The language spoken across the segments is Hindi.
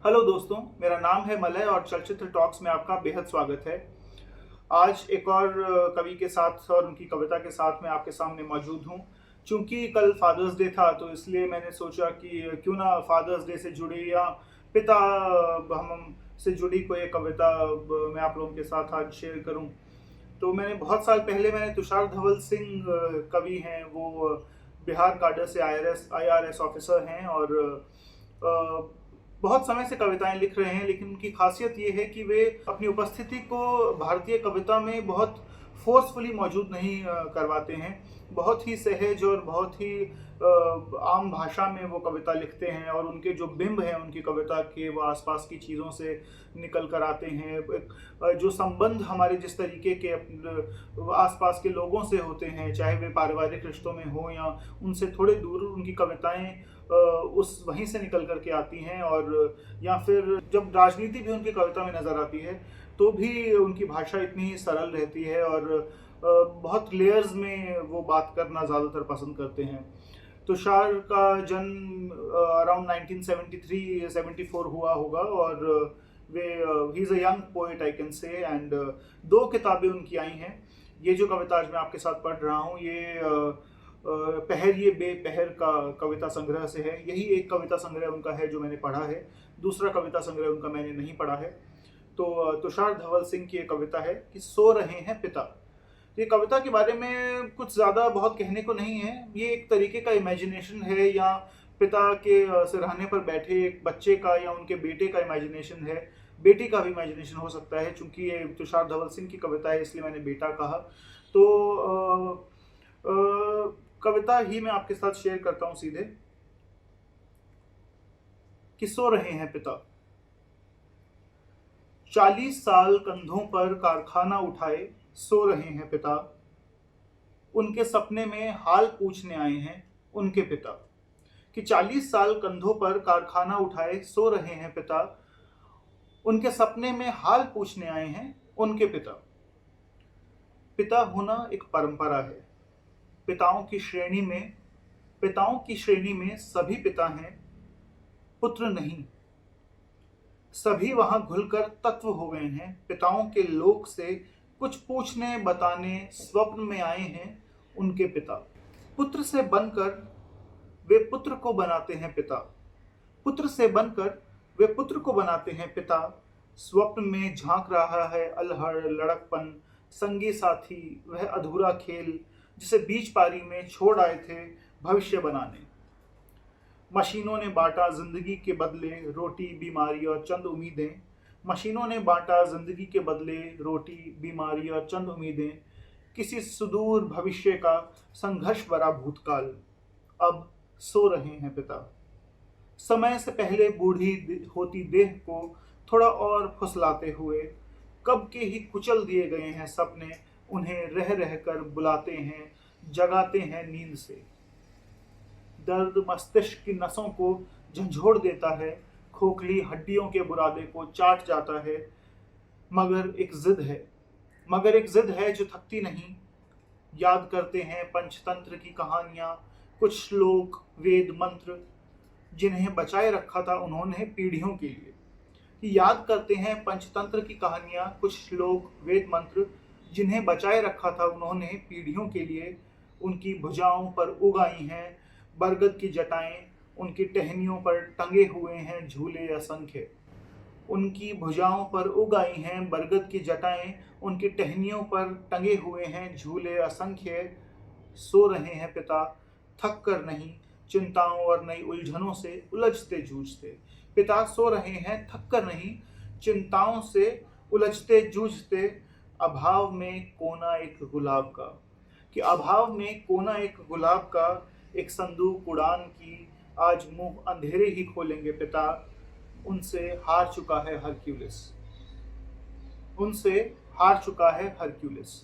हेलो दोस्तों, मेरा नाम है मलय और चलचित्र टॉक्स में आपका बेहद स्वागत है। आज एक और कवि के साथ और उनकी कविता के साथ मैं आपके सामने मौजूद हूँ। चूंकि कल फादर्स डे था तो इसलिए मैंने सोचा कि क्यों ना फादर्स डे से जुड़ी या पिता हम से जुड़ी कोई एक कविता मैं आप लोगों के साथ आज शेयर करूँ। तो मैंने बहुत साल पहले मैंने तुषार धवल सिंह कवि हैं, वो बिहार काडर से आईआरएस ऑफिसर हैं और अ, बहुत समय से कविताएं लिख रहे हैं, लेकिन उनकी खासियत ये है कि वे अपनी उपस्थिति को भारतीय कविता में बहुत फोर्सफुली मौजूद नहीं करवाते हैं। बहुत ही सहज और बहुत ही आम भाषा में वो कविता लिखते हैं और उनके जो बिंब हैं उनकी कविता के, वो आसपास की चीज़ों से निकल कर आते हैं। जो संबंध हमारे जिस तरीके के आसपास के लोगों से होते हैं, चाहे वे पारिवारिक रिश्तों में हो या उनसे थोड़े दूर, उनकी कविताएं उस वहीं से निकल कर के आती हैं। और या फिर जब राजनीति भी उनकी कविता में नज़र आती है तो भी उनकी भाषा इतनी ही सरल रहती है और बहुत लेयर्स में वो बात करना ज़्यादातर पसंद करते हैं। तुषार का जन्म अराउंड 1973-74 हुआ होगा और वे ही is a young poet I can say. And दो किताबें उनकी आई हैं। ये जो कविता आज मैं आपके साथ पढ़ रहा हूँ, ये पहर ये बेपहर का कविता संग्रह से है। यही एक कविता संग्रह उनका है जो मैंने पढ़ा है, दूसरा कविता संग्रह उनका मैंने नहीं पढ़ा है। तो तुषार धवल सिंह की एक कविता है कि सो रहे हैं पिता। ये कविता के बारे में कुछ ज़्यादा बहुत कहने को नहीं है। ये एक तरीके का इमेजिनेशन है, या पिता के सिरहाने पर बैठे एक बच्चे का या उनके बेटे का इमेजिनेशन है। बेटी का भी इमेजिनेशन हो सकता है, चूंकि ये तुषार धवल सिंह की कविता है इसलिए मैंने बेटा कहा। तो कविता ही मैं आपके साथ शेयर करता हूँ सीधे कि सो रहे हैं पिता। 40 साल कंधों पर कारखाना उठाए सो रहे हैं पिता। उनके सपने में हाल पूछने आए हैं उनके पिता। कि 40 साल कंधों पर कारखाना उठाए सो रहे हैं पिता। उनके सपने में हाल पूछने आए हैं उनके पिता। पिता होना एक परंपरा है। पिताओं की श्रेणी में सभी पिता हैं, पुत्र नहीं। सभी वहां घुलकर तत्व हो गए हैं। पिताओं के लोक से कुछ पूछने बताने स्वप्न में आए हैं उनके पिता। पुत्र से बनकर वे पुत्र को बनाते हैं पिता। पुत्र से बनकर वे पुत्र को बनाते हैं पिता। स्वप्न में झांक रहा है अलहड़ लड़कपन, संगी साथी वह अधूरा खेल जिसे बीच पारी में छोड़ आए थे भविष्य बनाने। मशीनों ने बांटा जिंदगी के बदले रोटी बीमारी और चंद उम्मीदें। मशीनों ने बांटा जिंदगी के बदले रोटी बीमारी और चंद उम्मीदें। किसी सुदूर भविष्य का संघर्ष भरा भूतकाल। अब सो रहे हैं पिता। समय से पहले बूढ़ी होती देह को थोड़ा और फुसलाते हुए कब के ही कुचल दिए गए हैं सपने। उन्हें रह रह कर बुलाते हैं, जगाते हैं नींद से। दर्द मस्तिष्क की नसों को झंझोड़ देता है, खोखली हड्डियों के बुरादे को चाट जाता है। मगर एक जिद है मगर एक जिद है जो थकती नहीं। याद करते हैं पंचतंत्र की कहानियां, कुछ श्लोक वेद मंत्र जिन्हें बचाए रखा था उन्होंने पीढ़ियों के लिए। कि याद करते हैं पंचतंत्र की कहानियां, कुछ श्लोक वेद मंत्र जिन्हें बचाए रखा था उन्होंने पीढ़ियों के लिए। उनकी भुजाओं पर उग आई हैं बरगद की जटाएं, उनकी टहनियों पर टंगे हुए हैं झूले असंख्य। उनकी भुजाओं पर उग आई हैं बरगद की जटाएं, उनकी टहनियों पर टंगे हुए हैं झूले असंख्य। सो रहे हैं पिता, थक कर नहीं, चिंताओं और नई उलझनों से उलझते जूझते। पिता सो रहे हैं थक कर नहीं, चिंताओं से उलझते जूझते। अभाव में कोना एक गुलाब का। कि अभाव में कोना एक गुलाब का, एक संदूक उड़ान की आज मुंह अंधेरे ही खोलेंगे पिता। उनसे हार चुका है हरक्यूलिस। उनसे हार चुका है हरक्यूलिस।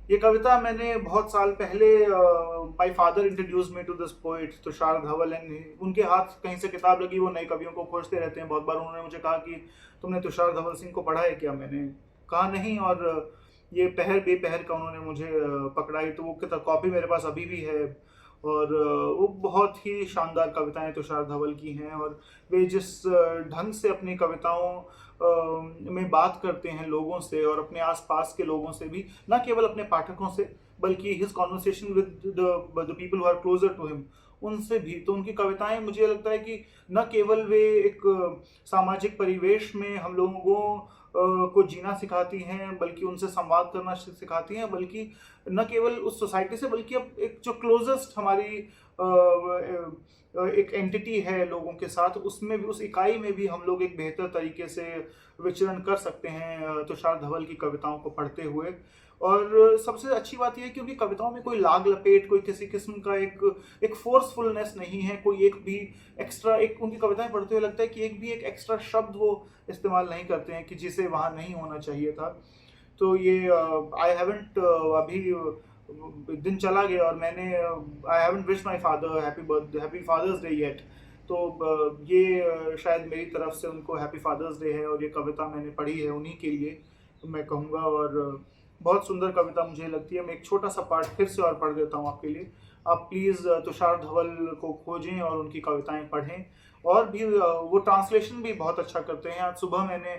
ये कविता मैंने बहुत साल पहले, my father introduce me to this poet Tushar Dhawal, and उनके हाथ कहीं से किताब लगी, वो नए कवियों को खोजते रहते हैं। बहुत बार उन्होंने मुझे कहा कि तुमने तुषार धवल सिंह को पढ़ा है क्या? मैंने कहा नहीं, और ये पहर बेपहर का उन्होंने मुझे पकड़ाई, तो वो किताब कॉपी मेरे पास अभी भी है। और वो बहुत ही शानदार कविताएं तुषार धवल की हैं। और वे जिस ढंग से अपनी कविताओं में बात करते हैं लोगों से और अपने आसपास के लोगों से भी, न केवल अपने पाठकों से बल्कि his conversation with the people who are closer to him, उनसे भी। तो उनकी कविताएं मुझे लगता है कि न केवल वे एक सामाजिक परिवेश में हम लोगों को जीना सिखाती हैं, बल्कि उनसे संवाद करना सिखाती हैं, बल्कि न केवल उस सोसाइटी से बल्कि अब एक जो क्लोजेस्ट हमारी एक एंटिटी है लोगों के साथ, उसमें भी, उस इकाई में भी हम लोग एक बेहतर तरीके से विचरण कर सकते हैं तुषार धवल की कविताओं को पढ़ते हुए। और सबसे अच्छी बात यह है कि उनकी कविताओं में कोई लाग लपेट, कोई किसी किस्म का एक फोर्सफुलनेस नहीं है, कोई एक भी एक्स्ट्रा, एक उनकी कविताएं पढ़ते हुए लगता है कि एक भी एक एक्स्ट्रा शब्द वो इस्तेमाल नहीं करते हैं कि जिसे वहाँ नहीं होना चाहिए था। तो ये आई हैवंट अभी दिन चला गया और मैंने I haven't wish my father happy father's day yet. तो ये शायद मेरी तरफ से उनको हैप्पी फादर्स डे है, और ये कविता मैंने पढ़ी है उन्हीं के लिए, तो मैं कहूँगा। और बहुत सुंदर कविता मुझे लगती है। मैं एक छोटा सा पार्ट फिर से और पढ़ देता हूँ आपके लिए। आप प्लीज़ तुषार धवल को खोजें और उनकी कविताएं पढ़ें। और भी वो ट्रांसलेशन भी बहुत अच्छा करते हैं। आज सुबह मैंने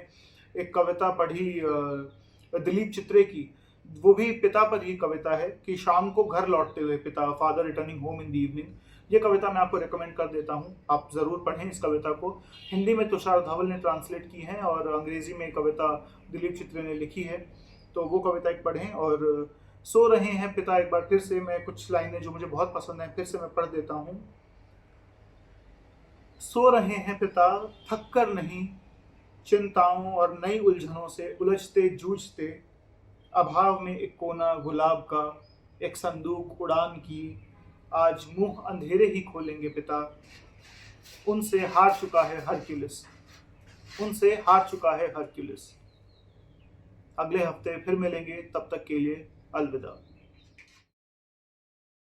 एक कविता पढ़ी दिलीप चित्रे की, वो भी पिता पर ही कविता है कि शाम को घर लौटते हुए पिता, father returning home in the evening. ये कविता मैं आपको रेकमेंड कर देता हूँ, आप ज़रूर पढ़ें इस कविता को। हिंदी में तुषार धवल ने ट्रांसलेट की है और अंग्रेज़ी में कविता दिलीप चित्रे ने लिखी है। तो वो कविता एक पढ़ें। और सो रहे हैं पिता, एक बार फिर से मैं कुछ लाइनें जो मुझे बहुत पसंद हैं फिर से मैं पढ़ देता हूँ। सो रहे हैं पिता थक कर नहीं, चिंताओं और नई उलझनों से उलझते जूझते, अभाव में एक कोना गुलाब का, एक संदूक उड़ान की, आज मुंह अंधेरे ही खोलेंगे पिता। उनसे हार चुका है हरक्यूलिस, उनसे हार चुका है हरक्यूलिस। अगले हफ्ते फिर मिलेंगे, तब तक के लिए अलविदा।